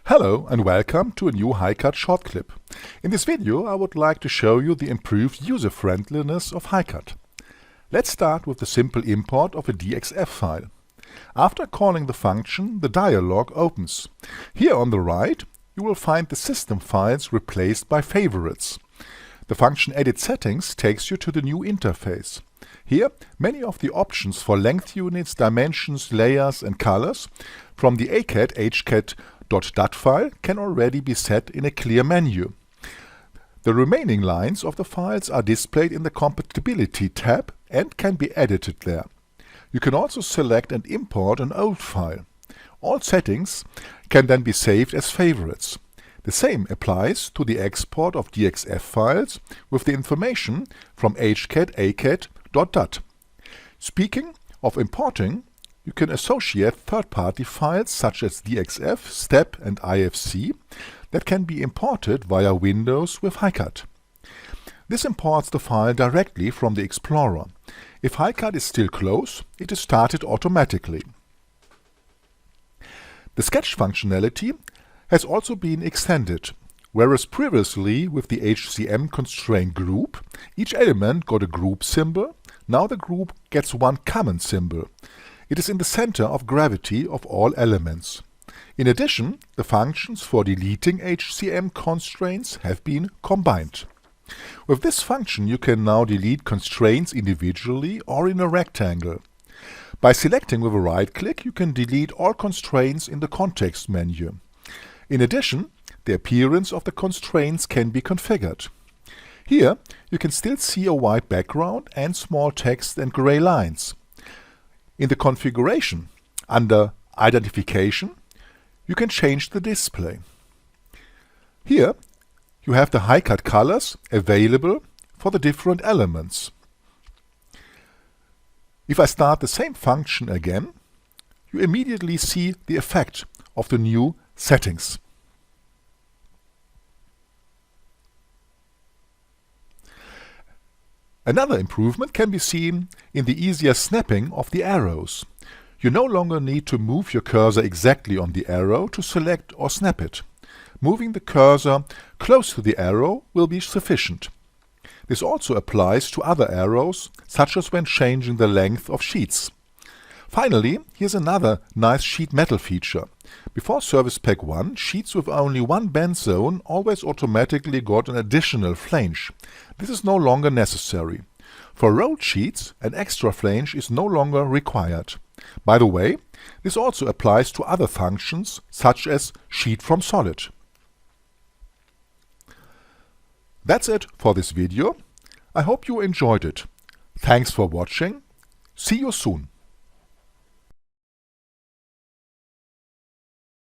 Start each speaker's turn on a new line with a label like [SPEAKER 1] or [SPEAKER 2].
[SPEAKER 1] Hello and welcome to a new HiCAD short clip. In this video I would like to show you the improved user-friendliness of HiCAD. Let's start with the simple import of a DXF file. After calling the function, the dialog opens. Here on the right you will find the system files replaced by favorites. The function Edit Settings takes you to the new interface. Here, many of the options for length units, dimensions, layers and colors from the HiCAD file can already be set in a clear menu. The remaining lines of the files are displayed in the Compatibility tab and can be edited there. You can also select and import an old file. All settings can then be saved as favorites. The same applies to the export of DXF files with the information from HiCAD. Speaking of importing, you can associate third-party files such as DXF, STEP and IFC that can be imported via Windows with HiCAD. This imports the file directly from the Explorer. If HiCAD is still closed, it is started automatically. The sketch functionality has also been extended. Whereas previously with the HCM constraint group, each element got a group symbol, now the group gets one common symbol. It is in the center of gravity of all elements. In addition, the functions for deleting HCM constraints have been combined. With this function you can now delete constraints individually or in a rectangle. By selecting with a right click you can delete all constraints in the context menu. In addition, the appearance of the constraints can be configured. Here you can still see a white background and small text and gray lines. In the configuration, under Identification, you can change the display. Here you have the HiCAD colors available for the different elements. If I start the same function again, you immediately see the effect of the new settings. Another improvement can be seen in the easier snapping of the arrows. You no longer need to move your cursor exactly on the arrow to select or snap it. Moving the cursor close to the arrow will be sufficient. This also applies to other arrows, such as when changing the length of sheets. Finally, here's another nice sheet metal feature. Before Service Pack 1, sheets with only one bend zone always automatically got an additional flange. This is no longer necessary. For rolled sheets, an extra flange is no longer required. By the way, this also applies to other functions, such as Sheet from Solid. That's it for this video. I hope you enjoyed it. Thanks for watching. See you soon.